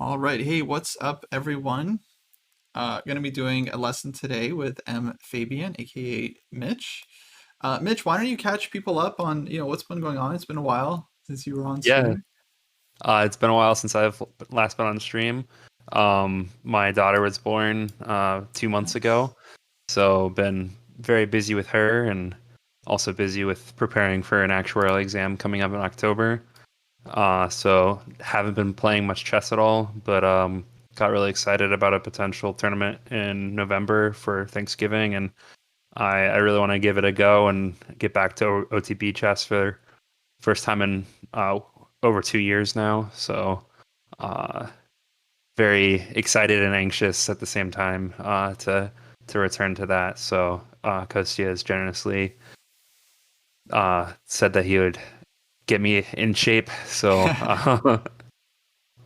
All right. Hey, what's up, everyone? Going to be doing a lesson today with Fabian, aka Mitch. Mitch, why don't you catch people up on, what's been going on? It's been a while since you were on Yeah, stream. it's been a while since I've last been on stream. My daughter was born 2 months Nice. ago, so been very busy with her and also busy with preparing for an actuarial exam coming up in October. So haven't been playing much chess at all, but got really excited about a potential tournament in November for Thanksgiving, and I really want to give it a go and get back to OTB chess for first time in over 2 years now. So uh, very excited and anxious at the same time to return to that. So Kostya has generously said that he would get me in shape. So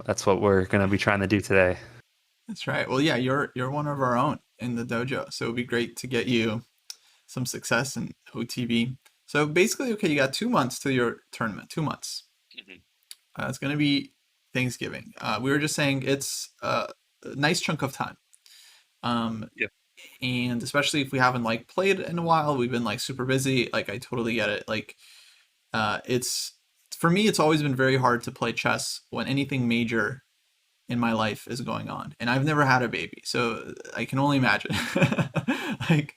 that's what we're gonna be trying to do today. That's right. Well, yeah, you're one of our own in the dojo, so it'd be great to get you some success in OTB. So basically, okay, you got 2 months to your tournament. 2 months. Mhm. It's going to be Thanksgiving. We were just saying it's a nice chunk of time. Um, Yep. and especially if we haven't like played in a while, we've been like super busy. Like I totally get it. Like it's for me, it's always been very hard to play chess when anything major in my life is going on, and I've never had a baby, so I can only imagine. like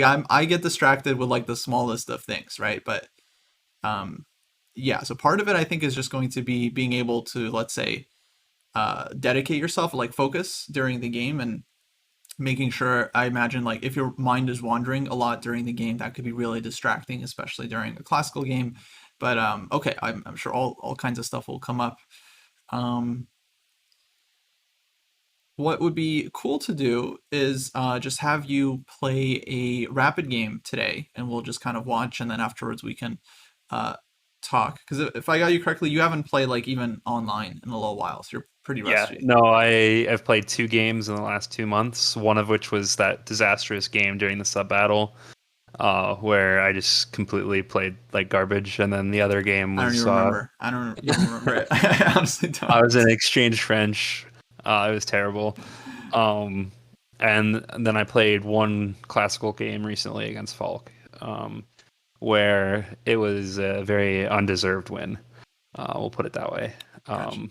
I get distracted with like the smallest of things, right? But um, yeah, so part of it I think is just going to be being able to, let's say, dedicate yourself, like focus during the game, and making sure. I imagine like if your mind is wandering a lot during the game, that could be really distracting, especially during a classical game. But okay, I'm sure all kinds of stuff will come up. Um, what would be cool to do is just have you play a rapid game today, and we'll just kind of watch, and then afterwards we can uh, talk. Because if I got you correctly, you haven't played like even online in a little while, so you're pretty Yeah, rusty. no, I've played 2 games in the last 2 months. One of which was that disastrous game during the sub battle, where I just completely played like garbage, and then the other game I don't even was remember. I don't remember it. I honestly I was don't. in exchange French. It was terrible. Um, and then I played one classical game recently against Falk, where it was a very undeserved win. We'll put it that way. Gotcha. Um,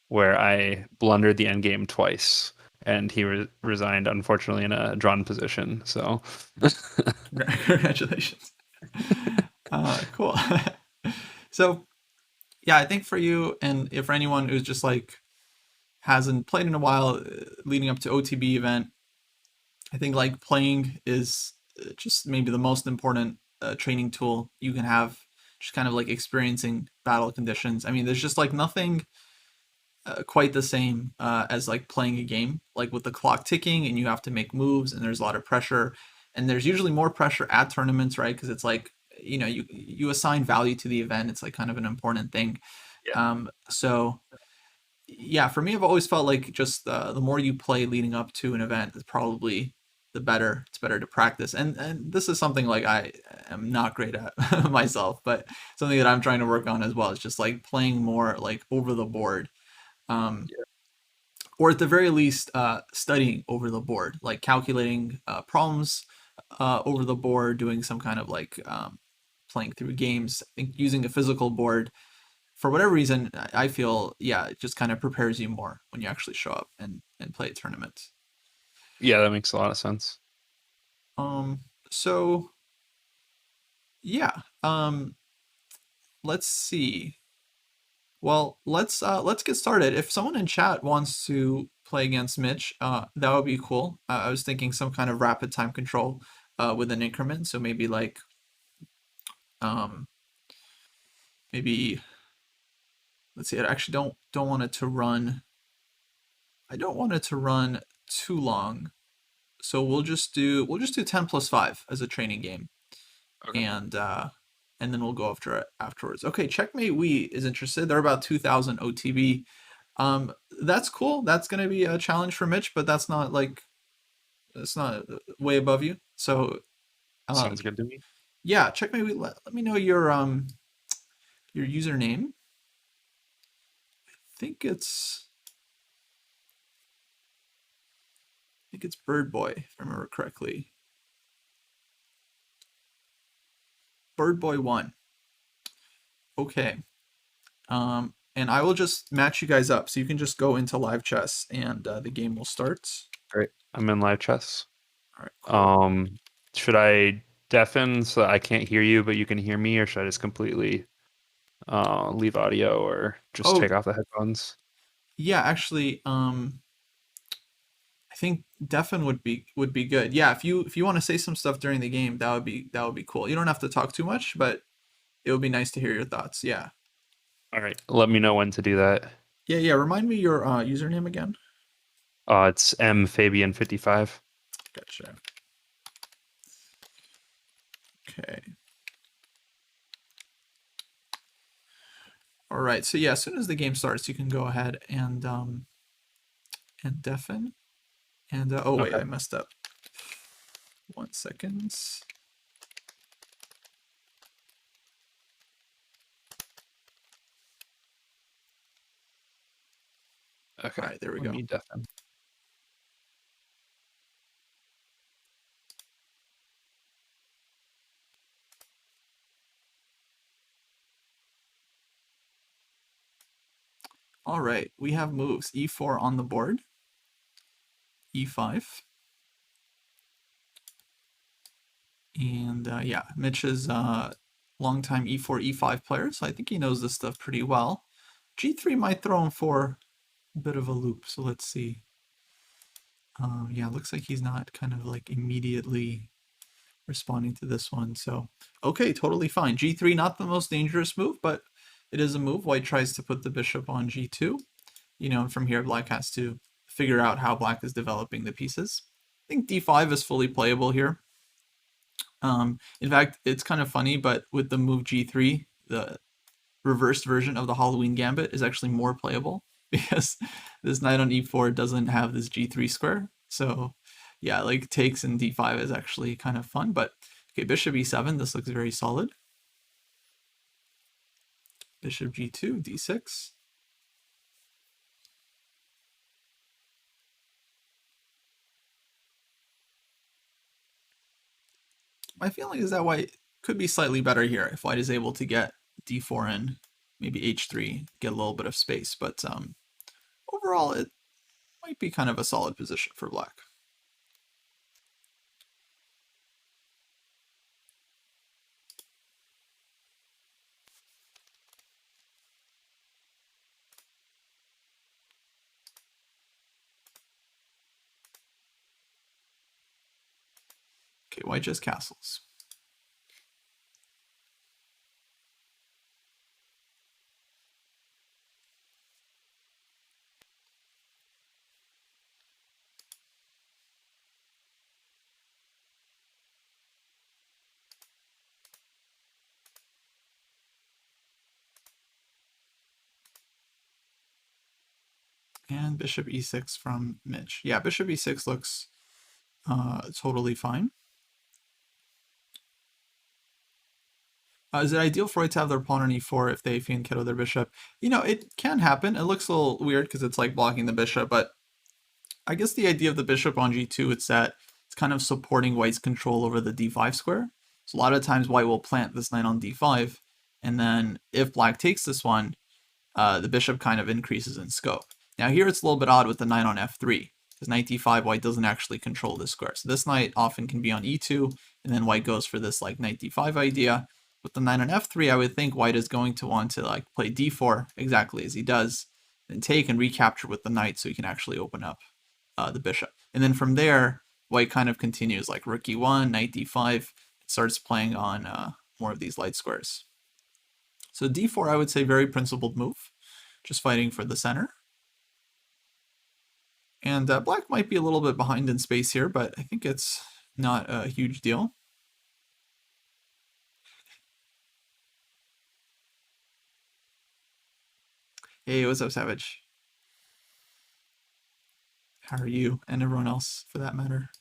where I blundered the end game twice, and he resigned, unfortunately, in a drawn position. So, Congratulations. Cool. So yeah, I think for you and if for anyone who's just like hasn't played in a while, leading up to OTB event, I think like playing is just maybe the most important training tool you can have. Just kind of like experiencing battle conditions. I mean, there's just like nothing quite the same as like playing a game, like with the clock ticking and you have to make moves and there's a lot of pressure. And there's usually more pressure at tournaments, right? Because it's like, you assign value to the event. It's like kind of an important thing. yeah, So yeah, for me, I've always felt like just the more you play leading up to an event, is probably the better. It's better to practice, and this is something like I am not great at myself, but something that I'm trying to work on as well. Is just like playing more like over the board, um, yeah, or at the very least, studying over the board, like calculating problems over the board, doing some kind of like playing through games. I think using a physical board for whatever reason, I feel, yeah, it just kind of prepares you more when you actually show up and play a tournament. yeah. That makes a lot of sense. Um, so yeah, let's see. Well, let's get started. If someone in chat wants to play against Mitch, that would be cool. I was thinking some kind of rapid time control with an increment. So maybe like um, maybe let's see. I actually don't want it to run. I don't want it to run too long. So we'll just do 10 plus 5 as a training game, Okay. and and then we'll go after it afterwards. Okay, Checkmate We is interested. They're about 2,000 OTB. That's cool. That's gonna be a challenge for Mitch, but that's not way above you. So uh, Sounds good to me. yeah, Checkmate We. Let me know your username. I think it's think it's Bird Boy, if I remember correctly. Bird Boy won. Okay. And I will just match you guys up. So you can just go into live chess and the game will start. Great. I'm in live chess. All right, cool. Um, should I deafen so I can't hear you, but you can hear me, or should I just completely leave audio or just Oh, take off the headphones? yeah, actually, I think deafen would be good. Yeah, if you want to say some stuff during the game, that would be cool. You don't have to talk too much, but it would be nice to hear your thoughts. Yeah. All right. Let me know when to do that. Yeah, yeah. Remind me your username again. It's Mfabian 55. Gotcha. Okay. All right. So yeah, as soon as the game starts, you can go ahead and deafen. And oh wait, Okay. I messed up. 1 second. All Okay. right, there we Let go. me deafen. All right, we have moves e4 on the board, e5, and yeah, Mitch is a longtime e4 e5 player, so I think he knows this stuff pretty well. G3 might throw him for a bit of a loop, so let's see. Yeah, looks like he's not kind of like immediately responding to this one. So, okay, totally fine. G3, not the most dangerous move, but it is a move. White tries to put the bishop on G2. And from here, Black has to figure out how Black is developing the pieces. I think D5 is fully playable here. In fact, it's kind of funny, but with the move G3, the reversed version of the Halloween Gambit is actually more playable because this knight on E4 doesn't have this G3 square. So yeah, like takes in D5 is actually kind of fun. But okay, bishop E7, this looks very solid. Bishop G2, D6. My feeling is that white could be slightly better here if white is able to get D4 in, maybe H3, get a little bit of space. But overall, it might be kind of a solid position for black. Okay, white just castles. And bishop e6 from Mitch. Yeah, bishop e6 looks totally fine. Is it ideal for white to have their pawn on e4 if they fianchetto their bishop? It can happen. It looks a little weird because it's like blocking the bishop, but I guess the idea of the bishop on g2 is that it's kind of supporting white's control over the d5 square. So a lot of times white will plant this knight on d5, and then if black takes this one, the bishop kind of increases in scope. Now here it's a little bit odd with the knight on f3, because knight d5, white doesn't actually control this square. So this knight often can be on e2, and then white goes for this like knight d5 idea. With the knight on f3, I would think white is going to want to like play d4 exactly as he does, and take and recapture with the knight so he can actually open up the bishop. And then from there, white kind of continues like rook e1, knight d5, starts playing on more of these light squares. So d4, I would say, very principled move, just fighting for the center. And black might be a little bit behind in space here, but I think it's not a huge deal. Hey, what's up, Savage? How are you? And everyone else, for that matter.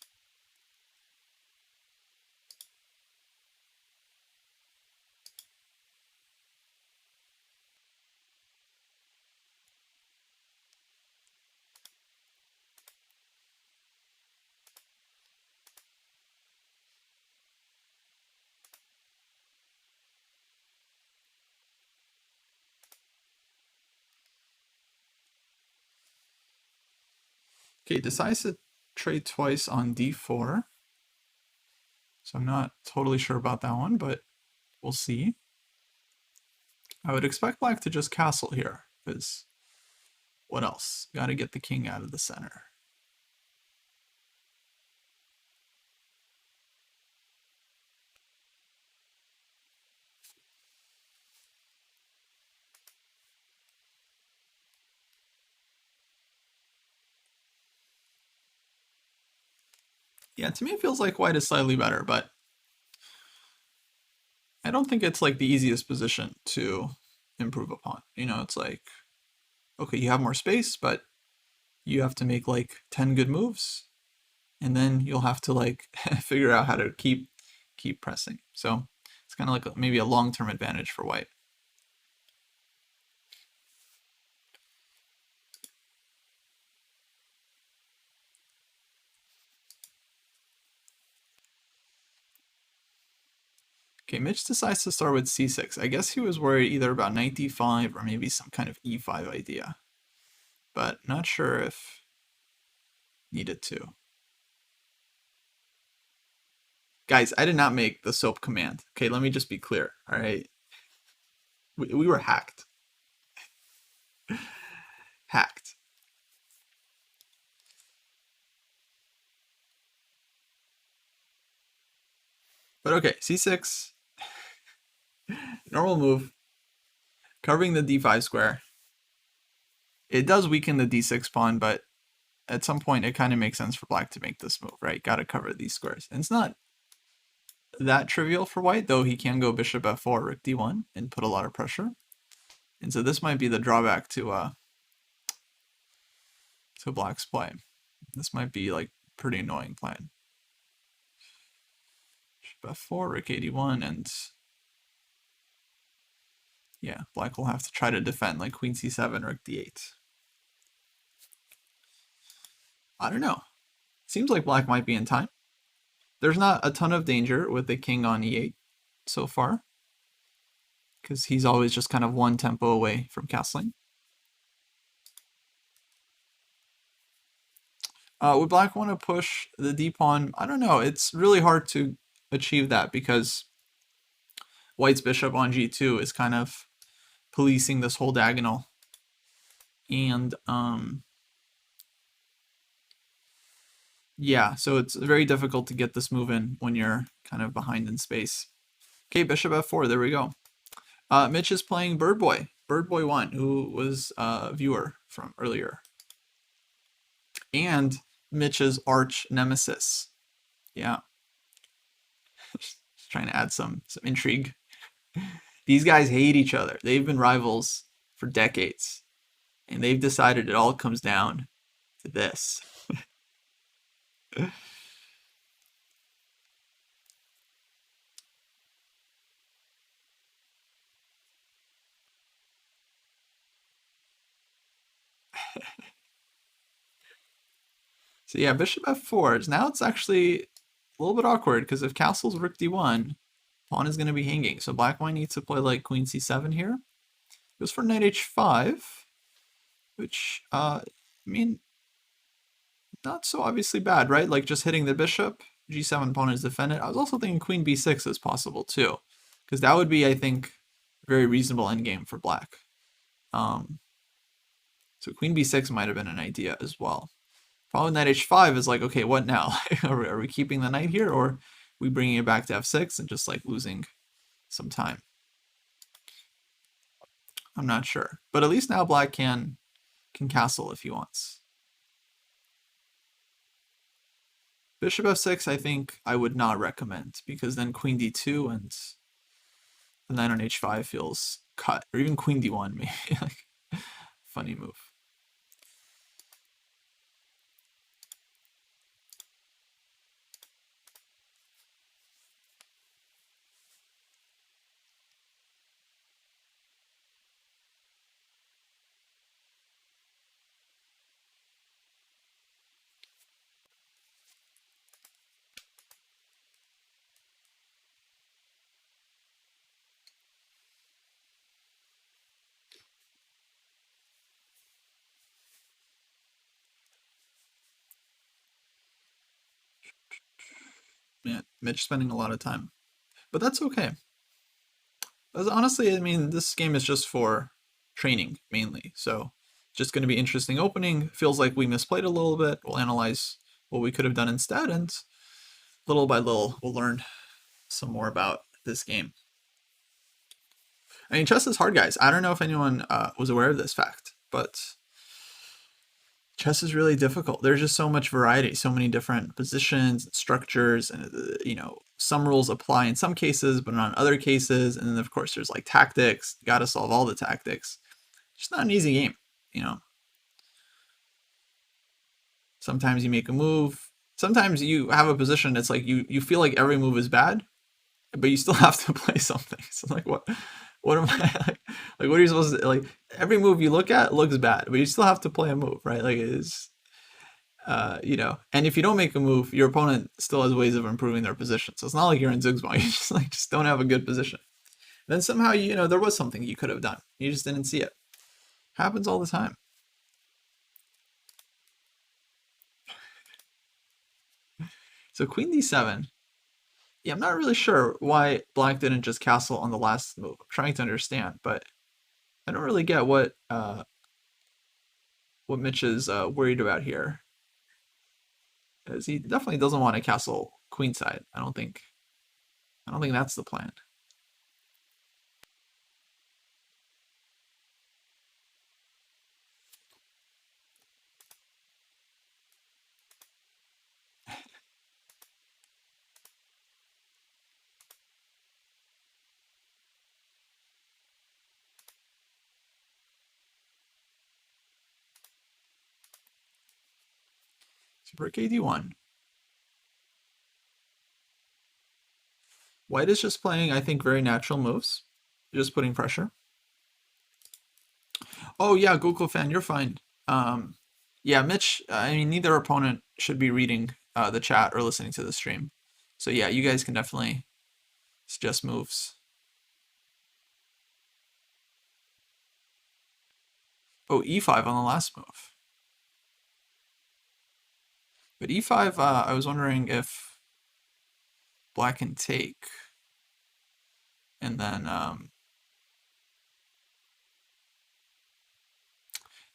Okay, decides to trade twice on d4. So I'm not totally sure about that one, but we'll see. I would expect black to just castle here, because what else? Got to get the king out of the center. Yeah, to me it feels like white is slightly better, but I don't think it's like the easiest position to improve upon. You know, it's like, okay, you have more space, but you have to make like 10 good moves, and then you'll have to like figure out how to keep pressing. So it's kind of like maybe a long-term advantage for white. Okay, Mitch decides to start with c6. I guess he was worried either about knight d5 or maybe some kind of e5 idea, but not sure if needed to. Guys, I did not make the soap command. Okay, let me just be clear. All right, we were hacked. Hacked. But okay, c6, normal move, covering the d5 square. It does weaken the d6 pawn, but at some point it kind of makes sense for black to make this move, right? Got to cover these squares. And it's not that trivial for white, though he can go bishop f4, rook d1, and put a lot of pressure. And so this might be the drawback to black's play. This might be like pretty annoying plan. Bishop f4, rook a1, and yeah, black will have to try to defend like queen c7, rook d8. I don't know. Seems like black might be in time. There's not a ton of danger with the king on e8 so far, because he's always just kind of one tempo away from castling. Would black want to push the d pawn? I don't know. It's really hard to achieve that because white's bishop on g2 is kind of policing this whole diagonal. And yeah, so it's very difficult to get this move in when you're kind of behind in space. Okay, bishop f4, there we go. Mitch is playing Bird Boy, Bird Boy 1, who was a viewer from earlier. And Mitch's arch nemesis. Yeah. Just trying to add some intrigue. These guys hate each other. They've been rivals for decades. And they've decided it all comes down to this. So yeah, bishop f4. Now it's actually a little bit awkward because if castle's rook d1, pawn is going to be hanging. So black might need to play like queen c7 here. Goes for knight h5, which, I mean, not so obviously bad, right? Like just hitting the bishop, g7 pawn is defended. I was also thinking queen b6 is possible too, because that would be, I think, a very reasonable endgame for black. So queen b6 might have been an idea as well. Problem with knight h5 is like, okay, what now? Are we keeping the knight here, or are we bringing it back to f6 and just like losing some time? I'm not sure, but at least now black can castle if he wants. Bishop f6, I think I would not recommend, because then queen d2 and the knight on h5 feels cut, or even queen d1 maybe. Like, funny move. Man, Mitch spending a lot of time, but that's okay. Honestly, I mean, this game is just for training mainly. So just going to be interesting opening. Feels like we misplayed a little bit. We'll analyze what we could have done instead, and little by little, we'll learn some more about this game. I mean, chess is hard, guys. I don't know if anyone was aware of this fact, but chess is really difficult. There's just so much variety, so many different positions, structures, and some rules apply in some cases, but not in other cases. And then of course there's like tactics. You got to solve all the tactics. It's not an easy game, you know. Sometimes you make a move. Sometimes you have a position. It's like you feel like every move is bad, but you still have to play something. So like what am I like what are you supposed to like every move you look at looks bad, but you still have to play a move, right? Like it is and if you don't make a move, your opponent still has ways of improving their position. So it's not like you're in Zugzwang. You just don't have a good position. Then somehow there was something you could have done. You just didn't see it. Happens all the time. So Queen D7. Yeah, I'm not really sure why Black didn't just castle on the last move. I'm trying to understand, but I don't really get what Mitch is worried about here. Because he definitely doesn't want to castle queenside. I don't think that's the plan. So for KD1, White is just playing, I think, very natural moves. Just putting pressure. Oh yeah, Google fan, you're fine. Um, yeah, Mitch. I mean, neither opponent should be reading the chat or listening to the stream. So yeah, you guys can definitely suggest moves. Oh, E5 on the last move. But E5, I was wondering if Black can take, and then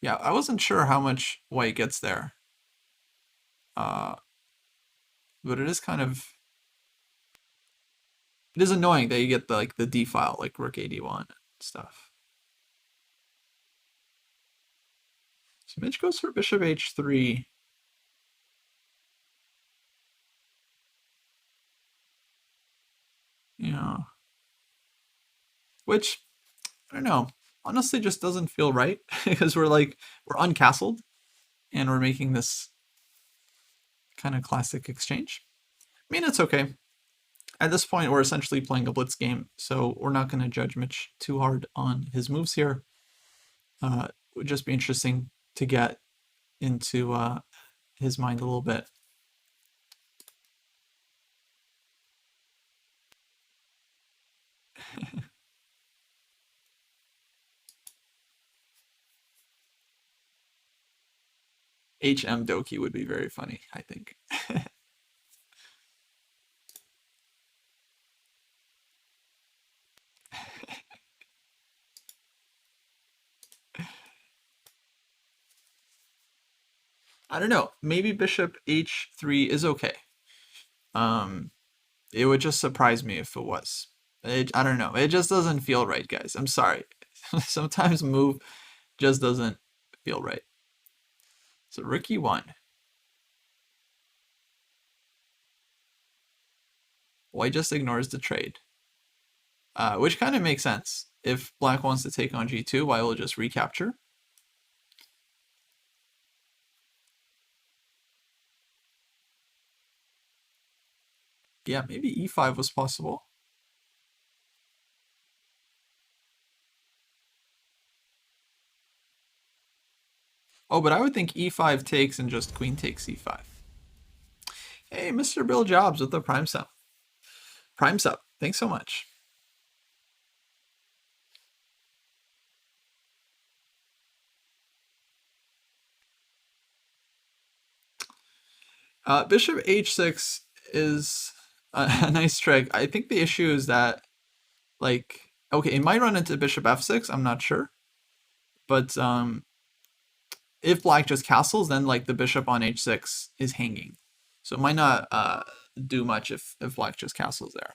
yeah, I wasn't sure how much White gets there. Uh, but it is annoying that you get the D file like Rook AD1 and stuff. So Mitch goes for Bishop H3. Yeah, which I don't know. Honestly, just doesn't feel right because we're uncastled and we're making this kind of classic exchange. I mean, it's okay. At this point, we're essentially playing a blitz game, so we're not going to judge Mitch too hard on his moves here. It would just be interesting to get into his mind a little bit. HM Doki would be very funny, I think. I don't know. Maybe Bishop H3 is okay. Um, it would just surprise me if it was. I don't know. It just doesn't feel right, guys. I'm sorry. Sometimes move just doesn't feel right. So Rook E1. White just ignores the trade, which kind of makes sense. If Black wants to take on G2, White will just recapture. Yeah, maybe E5 was possible. Oh, but I would think E5 takes and just Queen takes E5. Hey, Mr. Bill Jobs with the Prime Sub. Prime Sub. Thanks so much. Bishop h6 is a nice trick. I think the issue is that, like, okay, it might run into bishop f6. I'm not sure, but if black just castles, then like the bishop on h6 is hanging, so it might not do much if black just castles there.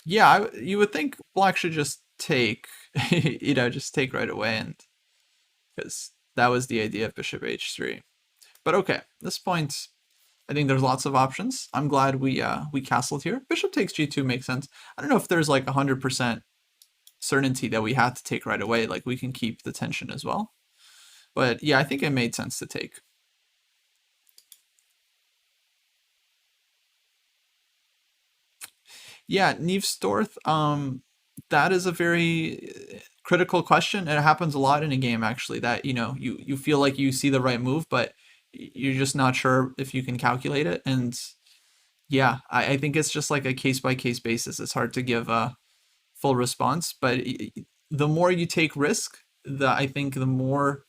Yeah, you would think black should just take, just take right away, and because that was the idea of bishop h3. But okay, at this point, I think there's lots of options. I'm glad we castled here. Bishop takes g2 makes sense. I don't know if there's like 100% certainty that we had to take right away. Like we can keep the tension as well. But yeah, I think it made sense to take. Yeah, Neve Storth, that is a very critical question. It happens a lot in a game actually that, you feel like you see the right move, but you're just not sure if you can calculate it. And yeah, I think it's just like a case by case basis. It's hard to give a full response, but the more you take risk, I think the more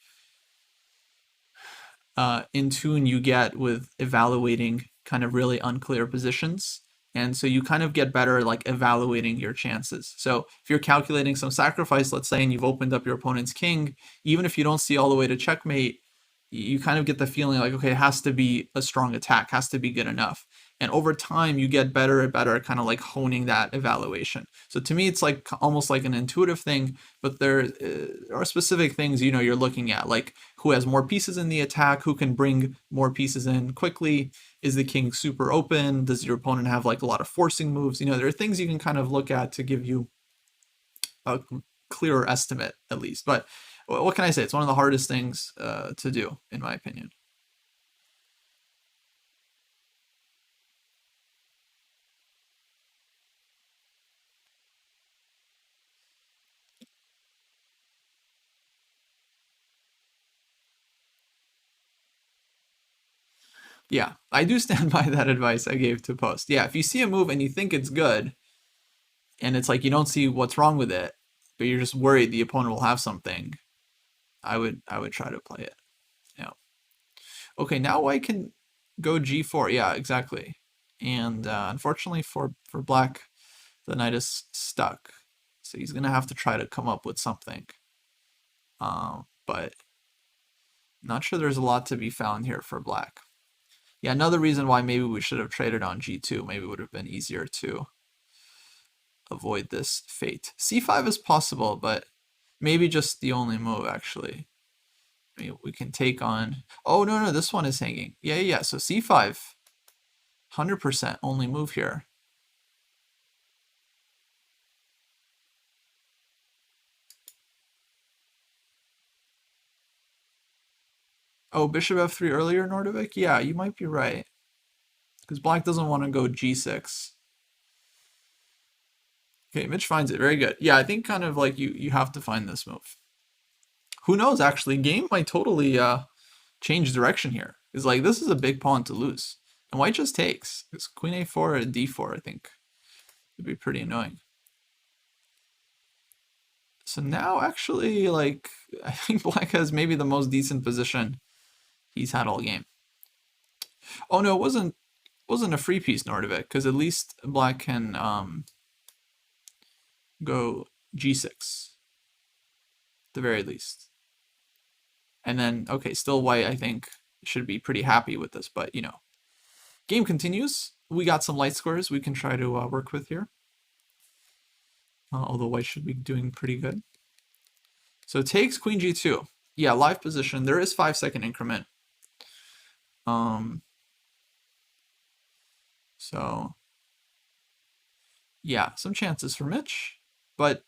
in tune you get with evaluating kind of really unclear positions. And so you kind of get better like evaluating your chances. So if you're calculating some sacrifice, let's say, and you've opened up your opponent's king, even if you don't see all the way to checkmate, you kind of get the feeling like, okay, it has to be a strong attack, has to be good enough. And over time, you get better and better at kind of like honing that evaluation. So to me, it's like almost like an intuitive thing, but there are specific things, you're looking at, like who has more pieces in the attack, who can bring more pieces in quickly. Is the king super open? Does your opponent have like a lot of forcing moves? There are things you can kind of look at to give you a clearer estimate at least. But what can I say? It's one of the hardest things to do, in my opinion. Yeah, I do stand by that advice I gave to Post. Yeah, if you see a move and you think it's good, and it's like you don't see what's wrong with it, but you're just worried the opponent will have something, I would try to play it. Yeah. Okay, now white can go g4. Yeah, exactly. And unfortunately for black, the knight is stuck, so he's gonna have to try to come up with something. But not sure there's a lot to be found here for black. Yeah, another reason why maybe we should have traded on g2. Maybe it would have been easier to avoid this fate. c5 is possible, but maybe just the only move, actually. I mean, we can take on... Oh, no, this one is hanging. Yeah. So c5, 100% only move here. Oh, bishop f3 earlier, Nordovic? Yeah, you might be right. Because black doesn't want to go g6. Okay, Mitch finds it. Very good. Yeah, I think kind of like you have to find this move. Who knows, actually? Game might totally change direction here. It's like, this is a big pawn to lose. And white just takes. It's queen a4 or d4, I think. It'd be pretty annoying. So now, actually, like, I think black has maybe the most decent position he's had all game. Oh, no, it wasn't a free piece, Nordovic, because at least black can go g6, at the very least. And then, okay, still white, I think, should be pretty happy with this, but, game continues. We got some light squares we can try to work with here. Although white should be doing pretty good. So takes queen g2. Yeah, live position. There is 5-second increment. So yeah, some chances for Mitch, but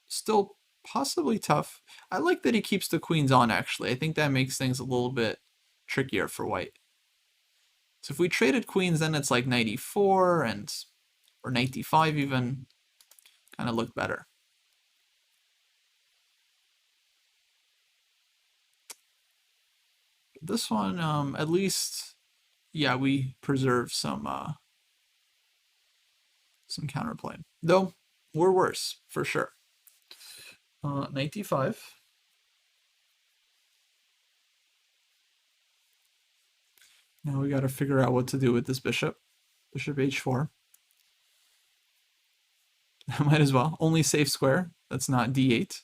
still possibly tough. I like that he keeps the queens on, actually. I think that makes things a little bit trickier for white. So if we traded queens, then it's like knight e4 or knight d5 even. Kind of look better. This one, at least, yeah, we preserve some counterplay. Though, we're worse, for sure. Knight d5. Now we got to figure out what to do with this bishop. Bishop h4. Might as well. Only safe square. That's not d8.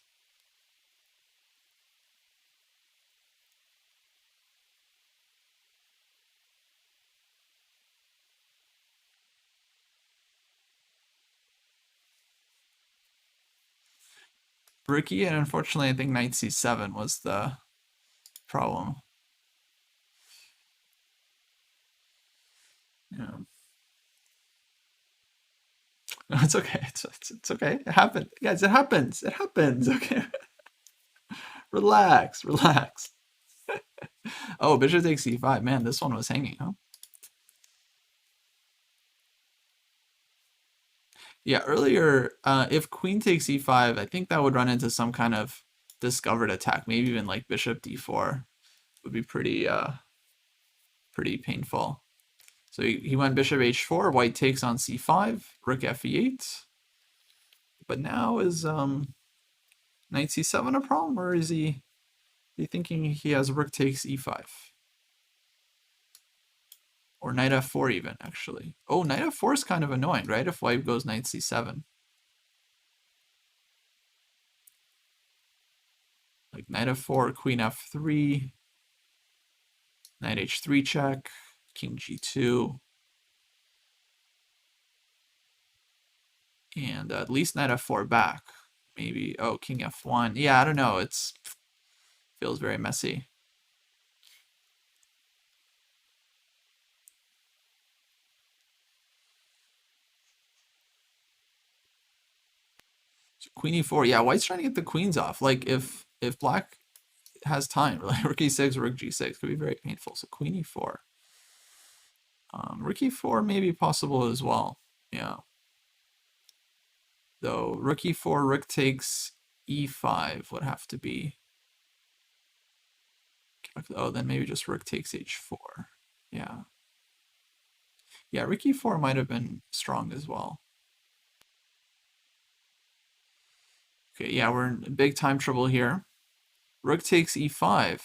Bricky, and unfortunately, I think knight c7 was the problem. Yeah. No, it's okay. It's okay. It happened. Guys, it happens. It happens. Okay. Relax. Relax. Oh, bishop takes c5. Man, this one was hanging, huh? Yeah, earlier, if queen takes e5, I think that would run into some kind of discovered attack. Maybe even like bishop d4 would be pretty painful. So he went bishop h4. White takes on c5. Rook fe8. But now is knight c7 a problem, or is he thinking he has rook takes e5? Or knight f4 even, actually. Oh, knight f4 is kind of annoying, right? If white goes knight c7. Like knight f4, queen f3, knight h3 check, king g2, and at least knight f4 back. Maybe, oh, king f1. Yeah, I don't know. It's feels very messy. So queen e4. Yeah, white's trying to get the queens off. Like if black has time, like rook e6, rook g6 could be very painful. So queen e4. Rook e4 may be possible as well. Yeah. Though rook e4, rook takes e5 would have to be. Oh, then maybe just rook takes h4. Yeah. Yeah, rook e4 might have been strong as well. Okay, yeah, we're in big time trouble here. Rook takes e5.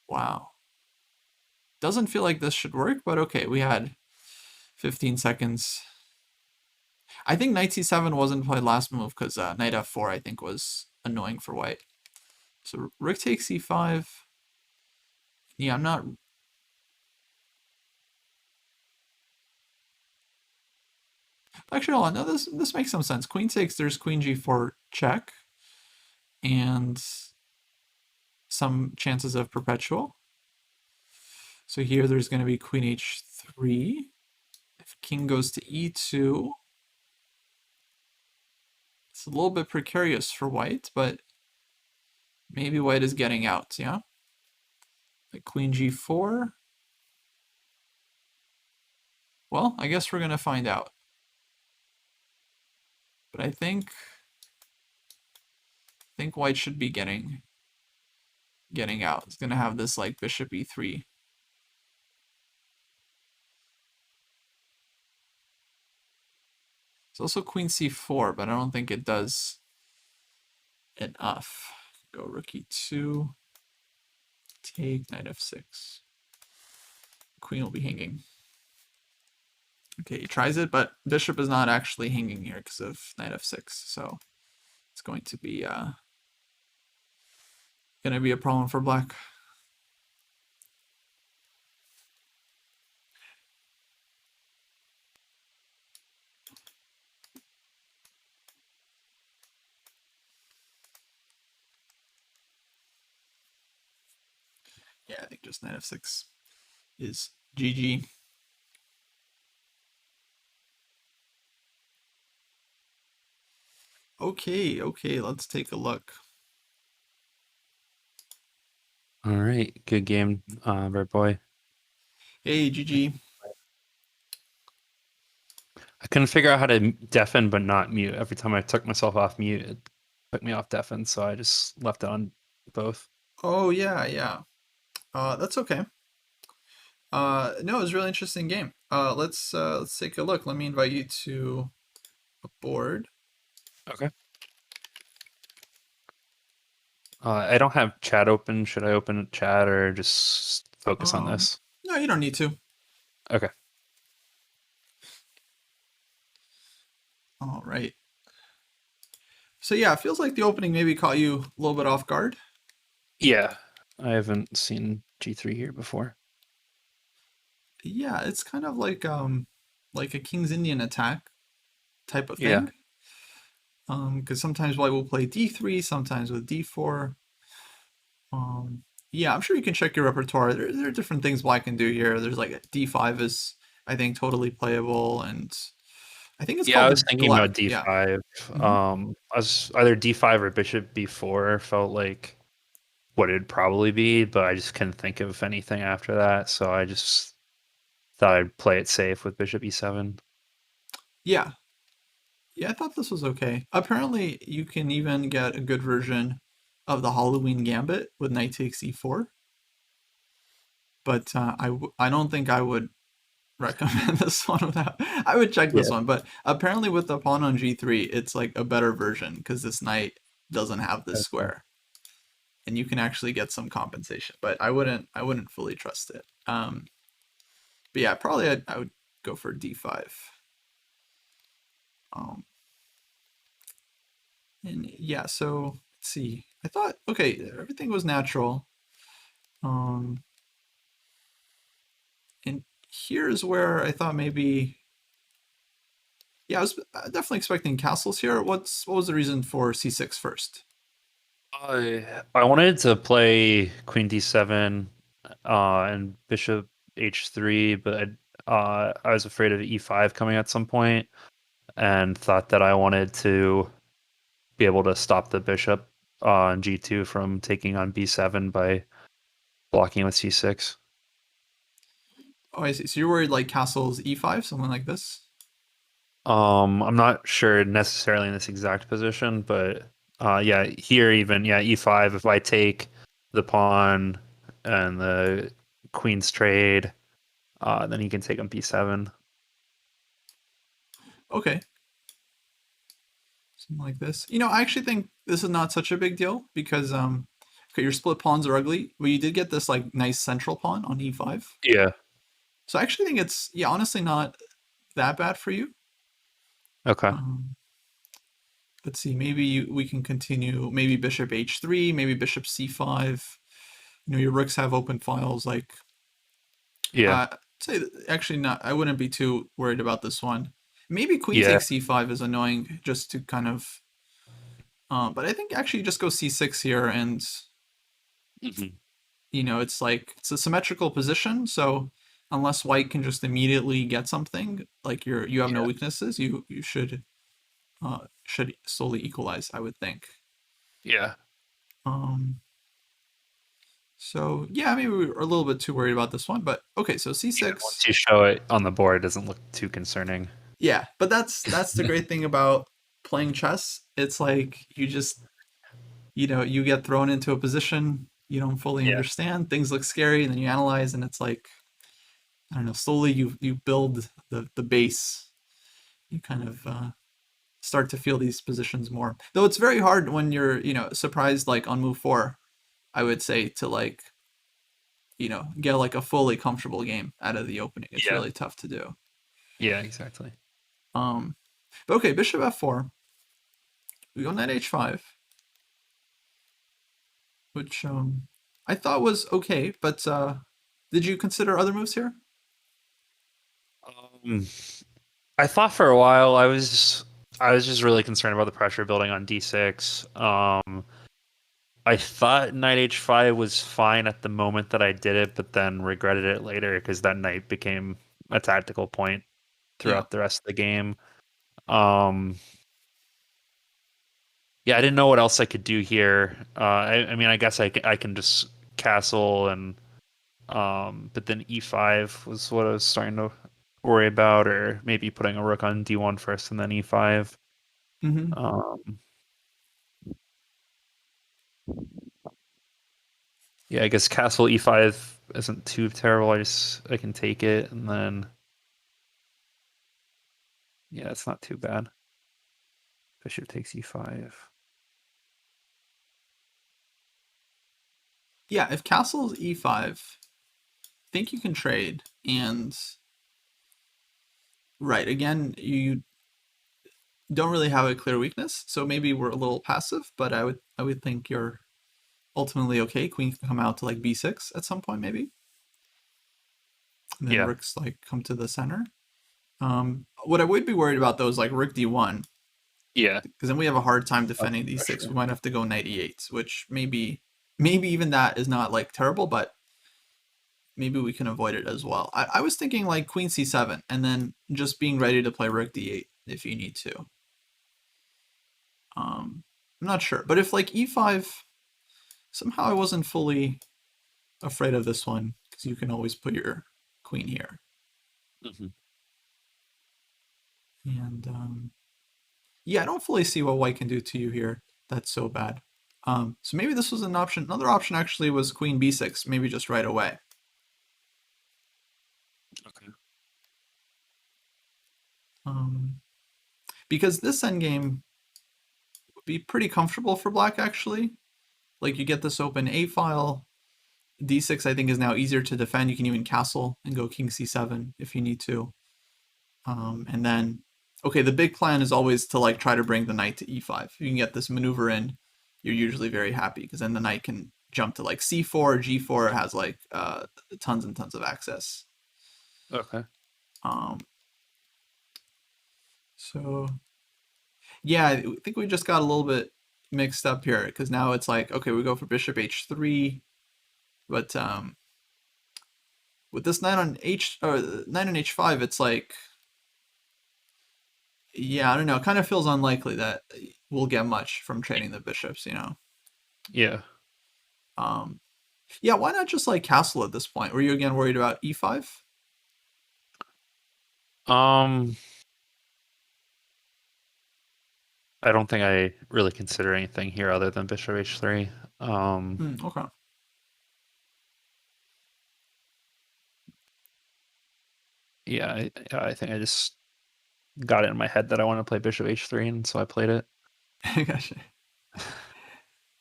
Wow. Doesn't feel like this should work, but okay, we had 15 seconds. I think knight c7 wasn't played last move because knight f4 I think was annoying for white. So rook takes e5. Yeah, I'm not. Actually, hold on. No, this makes some sense. Queen takes. There's queen g4 check, and some chances of perpetual. So here there's going to be queen h3. If king goes to e2, it's a little bit precarious for white, but maybe white is getting out. Yeah. Like queen g4. Well, I guess we're going to find out. But I think white should be getting out. It's going to have this like bishop e3. It's also queen c4, but I don't think it does enough. Go rook e2, take knight f6. Queen will be hanging. Okay, he tries it, but bishop is not actually hanging here because of knight f6. So it's going to be a problem for black. Yeah, I think just knight f6 is GG. Okay, let's take a look. All right, good game, Bird Boy. Hey, GG. I couldn't figure out how to deafen but not mute. Every time I took myself off mute, it took me off deafen, so I just left it on both. Oh yeah. That's okay. No, it was a really interesting game. Let's take a look. Let me invite you to a board. Okay. I don't have chat open. Should I open chat or just focus on this? No, you don't need to. Okay. All right. So yeah, it feels like the opening maybe caught you a little bit off guard. Yeah. I haven't seen G3 here before. Yeah, it's kind of like a King's Indian attack type of Yeah. thing. Because sometimes white will play D3, sometimes with D4. Yeah, I'm sure you can check your repertoire. There are different things black can do here. There's like D5 is I think totally playable, and I think it's Yeah, I called was the thinking about Glut. Yeah. D5. Hmm. I was either D5 or Bishop B4 felt like what it'd probably be, but I just couldn't think of anything after that, so I just thought I'd play it safe with Bishop E7. Yeah. Yeah, I thought this was okay. Apparently, you can even get a good version of the Halloween Gambit with knight takes E4, but I don't think I would recommend this one without. I would check this Yeah. one, but apparently with the pawn on G3, it's like a better version because this knight doesn't have this Okay. square, and you can actually get some compensation. But I wouldn't fully trust it. But yeah, probably I would go for D5. Um, and yeah, so let's see. I thought okay, everything was natural. Um, and here's where I thought maybe yeah, I was definitely expecting castles here. What was the reason for C6 first? I wanted to play Queen D7 and Bishop H3, but I was afraid of E5 coming at some point and thought that I wanted to be able to stop the bishop on G2 from taking on B7 by blocking with C6. Oh, I see. So you're worried like castles E5, something like this? I'm not sure necessarily in this exact position, but yeah, here even yeah, E5. If I take the pawn and the queen's trade, then he can take on B7. Okay, something like this. You know, I actually think this is not such a big deal because okay, your split pawns are ugly, but you did get this like nice central pawn on E5. Yeah. So I actually think it's yeah, honestly not that bad for you. Okay. Um, let's see, maybe we can continue. Maybe bishop H3, maybe bishop C5. You know, your rooks have open files like Yeah. say actually not. I wouldn't be too worried about this one. Maybe queen Yeah. takes c5 is annoying just to kind of. But I think actually just go c6 here, and Hmm. you know it's like it's a symmetrical position. So unless white can just immediately get something, like you have no Yeah. weaknesses, you should slowly equalize. I would think. Yeah. Um, so yeah, maybe we were a little bit too worried about this one, but okay. So Yeah. Once c6. you show it on the board, it doesn't look too concerning. Yeah, but that's the great thing about playing chess. It's like you just, you know, you get thrown into a position you don't fully Yeah. understand. Things look scary, and then you analyze, and it's like I don't know. Slowly, you build the base. You kind of start to feel these positions more. Though it's very hard when you're, you know, surprised like on move four. I would say to like, you know, get like a fully comfortable game out of the opening. It's Yeah. really tough to do. Yeah. Exactly. Um, but okay, bishop f4. We go knight h5. Which I thought was okay, but did you consider other moves here? Um, I thought for a while I was just really concerned about the pressure building on D6. I thought knight h5 was fine at the moment that I did it, but then regretted it later because that knight became a tactical point Yeah. throughout the rest of the game. Um, yeah, I didn't know what else I could do here. I mean, I guess I can just castle and but then e5 was what I was starting to worry about, or maybe putting a rook on d1 first and then e5. Hmm. Um, yeah, I guess castle e5 isn't too terrible. I can take it and then yeah, it's not too bad. Bishop takes e5. Yeah. If castle's e5, think you can trade, and right again, you don't really have a clear weakness, so maybe we're a little passive. But I would think you're ultimately okay. Queen can come out to like b6 at some point, maybe, and then Yeah. rooks like come to the center. What I would be worried about though is like rook d1, Yeah. because then we have a hard time Lots defending of d6. We pressure. might have to go knight e8, which maybe even that is not like terrible, but maybe we can avoid it as well. I was thinking like queen c7 and then just being ready to play rook d8 if you need to. I'm not sure, but if like e5, somehow I wasn't fully afraid of this one because you can always put your queen here, Hmm. and yeah, I don't fully see what white can do to you here. That's so bad. So maybe this was an option. Another option actually was queen b6, maybe just right away. Okay. Um, because this endgame would be pretty comfortable for black actually. Like you get this open a file. D6 I think is now easier to defend. You can even castle and go king c7 if you need to. And then, okay, the big plan is always to like try to bring the knight to e5. If you can get this maneuver in, you're usually very happy because then the knight can jump to like c4, g4. It has like tons and tons of access. Okay. Um, so yeah, I think we just got a little bit mixed up here because now it's like, okay, we go for bishop h3, but with this knight on h or knight on h5, it's like, yeah, I don't know. It kind of feels unlikely that we'll get much from trading the bishops, you know. Yeah. Um, yeah, why not just like castle at this point? Were you again worried about e5? Um, I don't think I really consider anything here other than bishop h3. Um, Okay. yeah, I think I just got it in my head that I want to play bishop h3, and so I played it. Gotcha.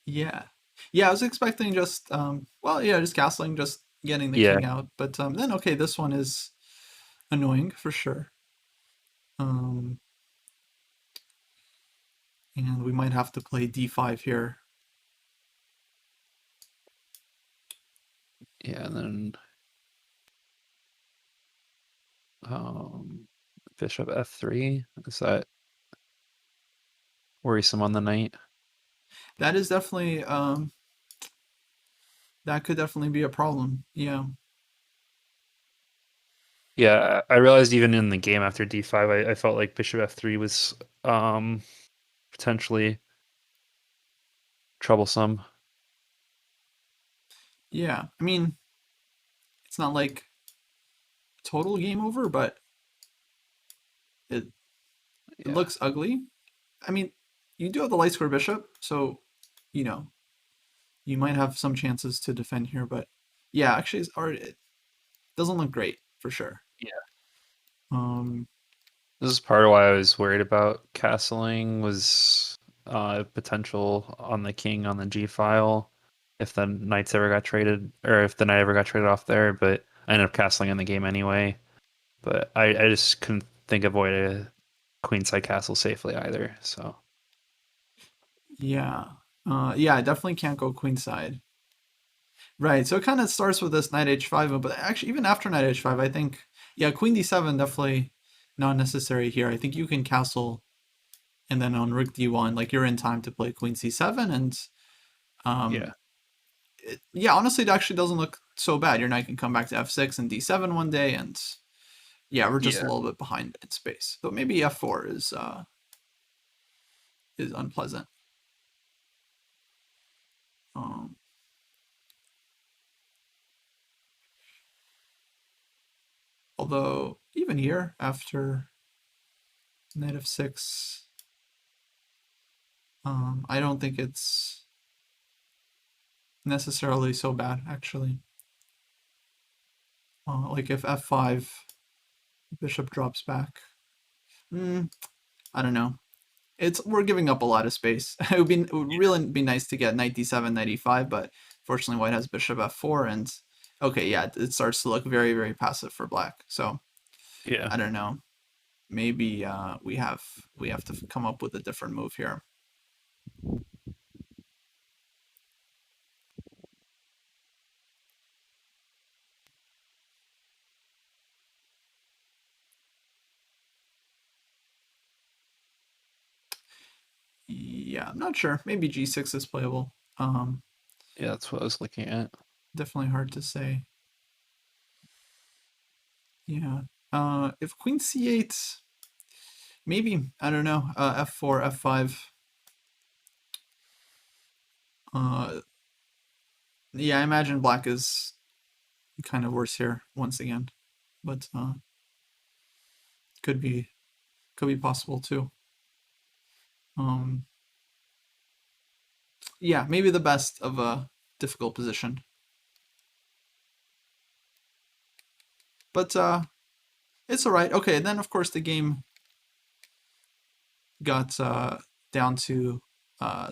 Yeah. Yeah, I was expecting just well, yeah, just castling, just getting the Yeah. king out. But then okay, this one is annoying for sure. Um, and we might have to play d5 here. Yeah, and then bishop f3. Is that worrisome on the knight? That is definitely that could definitely be a problem. Yeah. Yeah, I realized even in the game after d5, I felt like bishop f3 was potentially troublesome. Yeah. I mean, it's not like total game over, but it it Yeah. looks ugly. I mean, you do have the light square bishop, so you know you might have some chances to defend here. But yeah, actually, it doesn't look great for sure. Yeah. Um, This is part of why I was worried about castling was potential on the king on the G file if the knights ever got traded or if the knight ever got traded off there, but I ended up castling in the game anyway. But I just couldn't think of a way to queenside castle safely either. So yeah, yeah, I definitely can't go queenside. Right, so it kind of starts with this knight h5, but actually, even after knight h5, I think yeah, queen d7 definitely not necessary here. I think you can castle and then on rook d1, like you're in time to play queen c7, and yeah, um, yeah, honestly, it actually doesn't look so bad. Your knight can come back to f6 and d7 one day, and yeah, we're just a yeah. little bit behind in space. So maybe f4 is unpleasant. Um, although even here after knight f6, I don't think it's necessarily so bad actually. Like if f5, bishop drops back. Mm, I don't know. It's we're giving up a lot of space. It would really be nice to get knight d7, knight e5, but fortunately white has bishop f4, and Okay, yeah, it starts to look very, very passive for black. So Yeah. I don't know. Maybe we have to come up with a different move here. Yeah, I'm not sure. Maybe G6 is playable. Yeah, that's what I was looking at. Definitely hard to say. Yeah. If Queen C8, maybe I don't know. F4, F5. Uh, yeah, I imagine black is kind of worse here once again, but could be could be possible too. Um, yeah, maybe the best of a difficult position, but it's all right. Okay, then of course the game got down to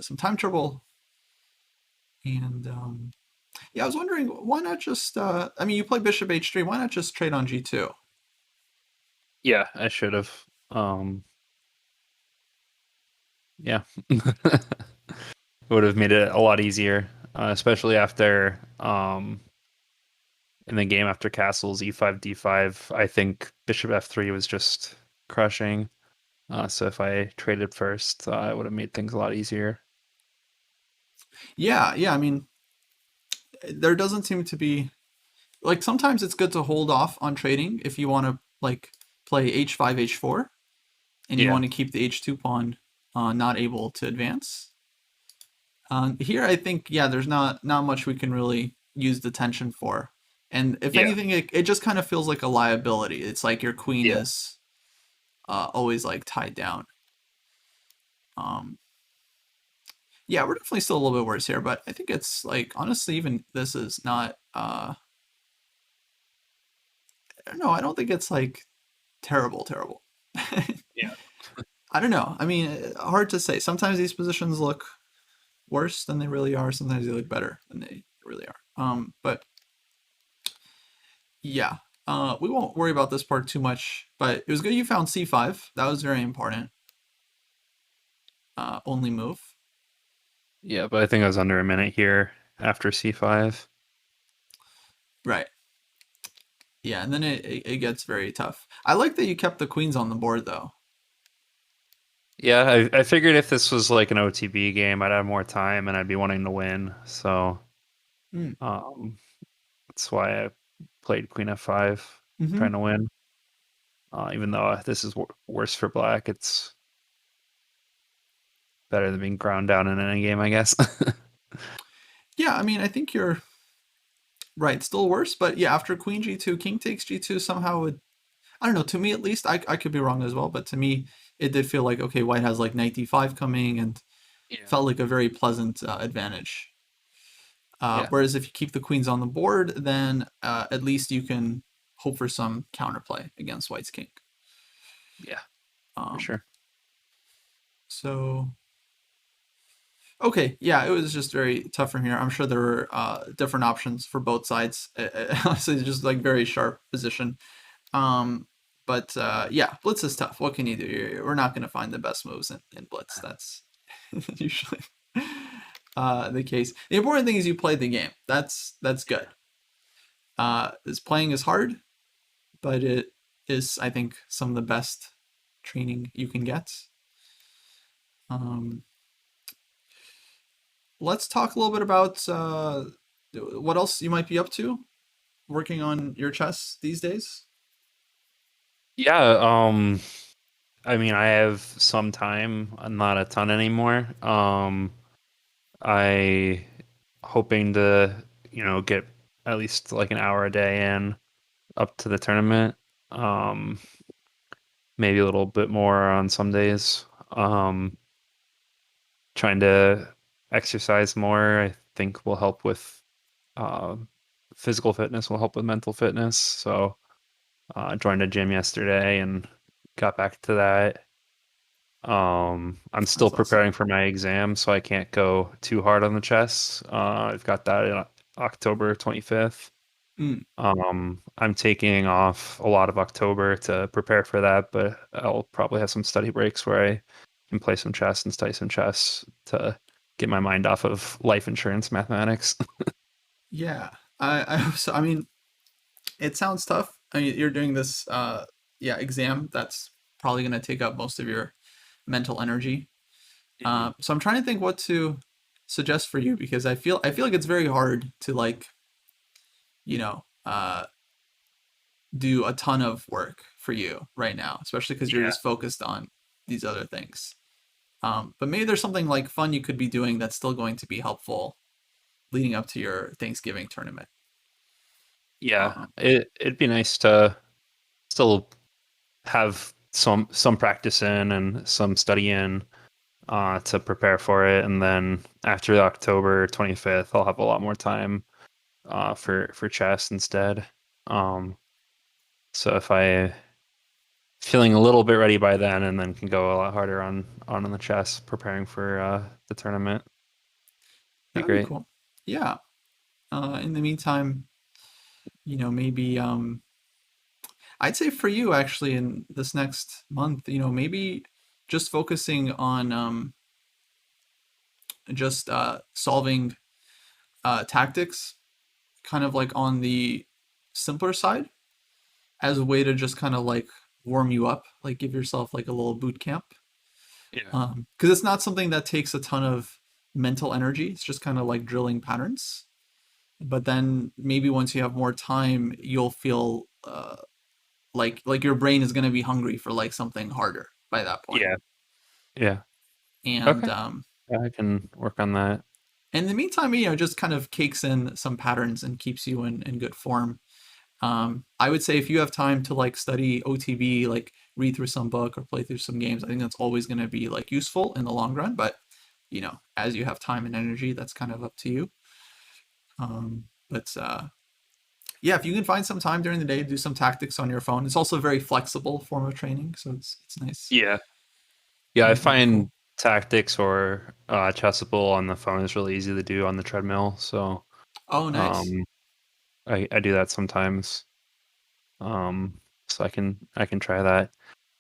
some time trouble, and yeah, I was wondering why not just. I mean, you play Bishop H3. Why not just trade on G2? Yeah, I should have. Yeah. Would have made it a lot easier, especially after in the game after castles e5 d5. I think bishop f3 was just crushing. So if I traded first, it would have made things a lot easier. Yeah, yeah. I mean, there doesn't seem to be like sometimes it's good to hold off on trading if you want to like play H5 H4 and you Yeah, want to keep the H2 pawn not able to advance. Here, I think yeah, there's not much we can really use the tension for, and if yeah, anything, it just kind of feels like a liability. It's like your queen yeah, is always like tied down. Um, yeah, we're definitely still a little bit worse here, but I think it's like honestly, even this is not. I don't know. I don't think it's like terrible, terrible. yeah, I don't know. I mean, hard to say. Sometimes these positions look worse than they really are. Sometimes they look better than they really are. But yeah, we won't worry about this part too much. But it was good you found C5. That was very important. Only move. yeah. But I think I was under a minute here after c5. Right. Yeah, and then it gets very tough. I like that you kept the queens on the board though. Yeah, I figured if this was like an OTB game, I'd have more time and I'd be wanting to win. So Mm. um, that's why I played Queen F5, Hmm. trying to win. Even though this is worse for black, it's better than being ground down in any game, I guess. Yeah, I mean, I think you're right. Still worse, but yeah, after Queen G2, King takes G2 somehow would I don't know. To me, at least, I could be wrong as well, but to me, it did feel like okay, White has like knight d5 coming, and Yeah. felt like a very pleasant advantage. Yeah, Whereas if you keep the queens on the board, then at least you can hope for some counterplay against White's king. yeah, for Um, sure. so okay, yeah, it was just very tough from here. I'm sure there were different options for both sides. Honestly, just like very sharp position. Um, but yeah, Blitz is tough. What can you do? We're not going to find the best moves in Blitz. That's usually the case. The important thing is you play the game. That's good. This playing is hard, but it is, I think, some of the best training you can get. Um, let's talk a little bit about what else you might be up to working on your chess these days. Yeah, I mean, I have some time, not a ton anymore. I hoping to, get at least like an hour a day in up to the tournament. Um, Maybe a little bit more on some days. Trying to exercise more, I think will help with uh, physical fitness, will help with mental fitness. So, joined a gym yesterday and got back to that. I'm still That's awesome. preparing for my exam, so I can't go too hard on the chess. I've got that in October 25th. Mm. I'm taking off a lot of October to prepare for that, but I'll probably have some study breaks where I can play some chess and study some chess to get my mind off of life insurance mathematics. Yeah. I hope so. I mean, it sounds tough. I mean, you're doing this yeah, exam that's probably going to take up most of your mental energy. Mhm. So I'm trying to think what to suggest for you because I feel like it's very hard to like, you know, do a ton of work for you right now, especially because you're Yeah. just focused on these other things. But maybe there's something like fun you could be doing that's still going to be helpful leading up to your Thanksgiving tournament. Yeah, Um, it'd be nice to still have some practice in and some study in to prepare for it, and then after October 25th, I'll have a lot more time for chess instead. Um, so if I feeling a little bit ready by then, and then can go a lot harder on the chess preparing for the tournament, be that would be great. cool. Yeah. In the meantime, maybe I'd say for you actually in this next month, maybe just focusing on just solving tactics, kind of like on the simpler side, as a way to just kind of like warm you up, like give yourself like a little boot camp. Yeah. Because it's not something that takes a ton of mental energy. It's just kind of like drilling patterns. But then maybe once you have more time, you'll feel like your brain is going to be hungry for like something harder by that point. Yeah. Yeah. And Okay. Yeah, I can work on that. in the meantime, just kind of cakes in some patterns and keeps you in good form. I would say if you have time to like study OTB, like read through some book or play through some games, I think that's always going to be like useful in the long run. But as you have time and energy, that's kind of up to you. But yeah, if you can find some time during the day to do some tactics on your phone, it's also a very flexible form of training, so it's nice. Yeah. Yeah, I That'd be find cool. tactics or chessable on the phone is really easy to do on the treadmill. So Oh, nice. um, I do that sometimes. Um, so I can try that.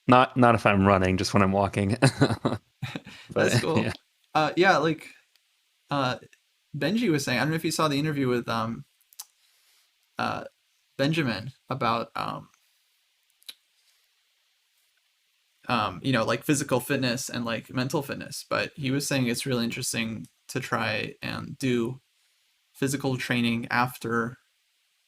Not if I'm running, just when I'm walking. That's But cool. yeah, Yeah, like uh, Benji was saying. I don't know if you saw the interview with uh, Benjamin about like physical fitness and like mental fitness. But he was saying it's really interesting to try and do physical training after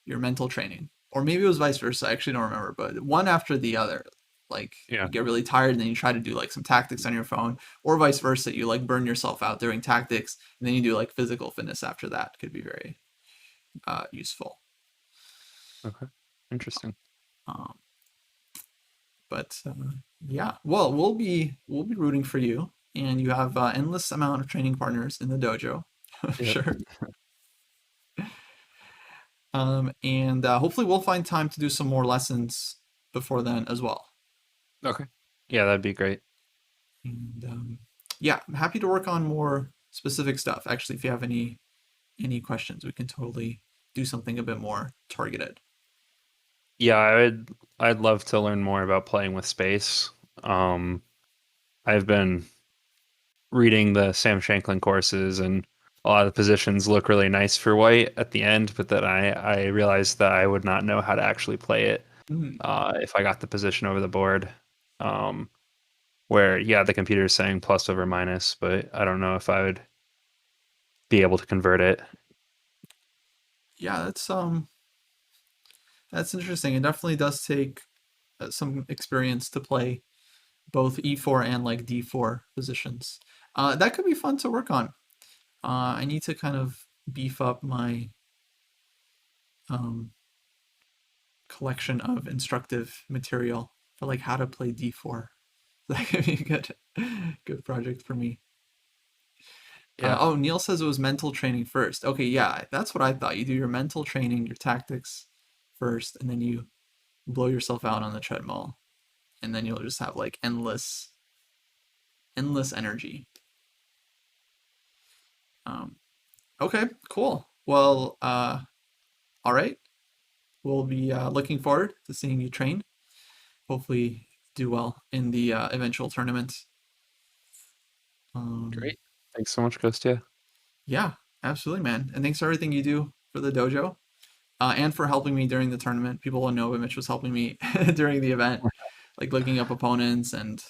your mental training. Or maybe it was vice versa. I actually don't remember, but one after the other. Like yeah, you get really tired and then you try to do like some tactics on your phone, or vice versa. You like burn yourself out doing tactics and then you do like physical fitness after that. Could be very useful. okay, interesting. Um, but yeah, well, we'll be rooting for you, and you have endless amount of training partners in the dojo, I'm Yep. sure. And hopefully we'll find time to do some more lessons before then as well. Okay. Yeah, that'd be great. And yeah, I'm happy to work on more specific stuff. Actually, if you have any questions, we can totally do something a bit more targeted. Yeah, I'd love to learn more about playing with space. Um, I've been reading the Sam Shanklin courses, and a lot of the positions look really nice for white at the end, but then I realized that I would not know how to actually play it Mm, if I got the position over the board. Um, where yeah, the computer is saying plus over minus, but I don't know if I would be able to convert it. yeah, that's interesting. It definitely does take some experience to play both e4 and like d4 positions. That could be fun to work on. I need to kind of beef up my um, collection of instructive material for like how to play d4. That could be a good project for me. Yeah. Oh, Neil says it was mental training first. Okay, yeah, that's what I thought. You do your mental training, your tactics first, and then you blow yourself out on the treadmill, and then you'll just have like endless energy. Um, okay, cool. Well, all right. we'll be looking forward to seeing you train. Hopefully, do well in the eventual tournament. Um, Great. Thanks so much, Kostya. yeah, absolutely, man. And thanks for everything you do for the dojo, and for helping me during the tournament. People will know Mitch was helping me during the event, like looking up opponents and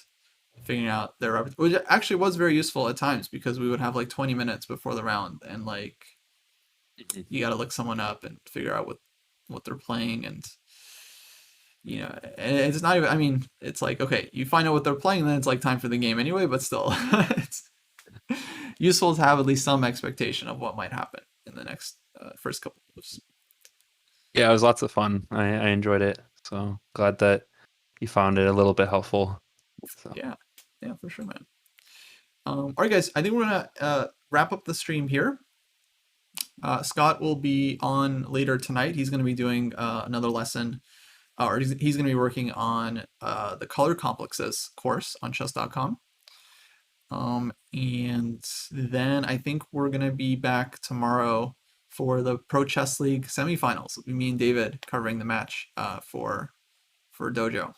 figuring out their which actually was very useful at times because we would have like 20 minutes before the round, and like Mhm. you got to look someone up and figure out what they're playing, and and it's not even. I mean, it's like okay, you find out what they're playing, then it's like time for the game anyway. But still, it's useful to have at least some expectation of what might happen in the next first couple of moves. Yeah, it was lots of fun. I enjoyed it. So glad that you found it a little bit helpful. So Yeah, yeah, for sure, man. All right, guys, I think we're gonna wrap up the stream here. Scott will be on later tonight. He's going to be doing another lesson, or he's going to be working on the color complexes course on chess.com. And then I think we're going to be back tomorrow for the Pro Chess League semifinals. It'll be me and David covering the match for Dojo.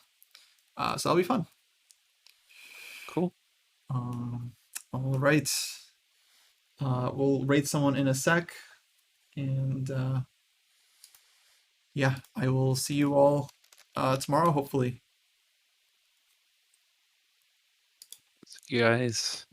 So that'll be fun. cool. Um, all right. We'll rate someone in a sec. And yeah, I will see you all tomorrow, hopefully. You guys.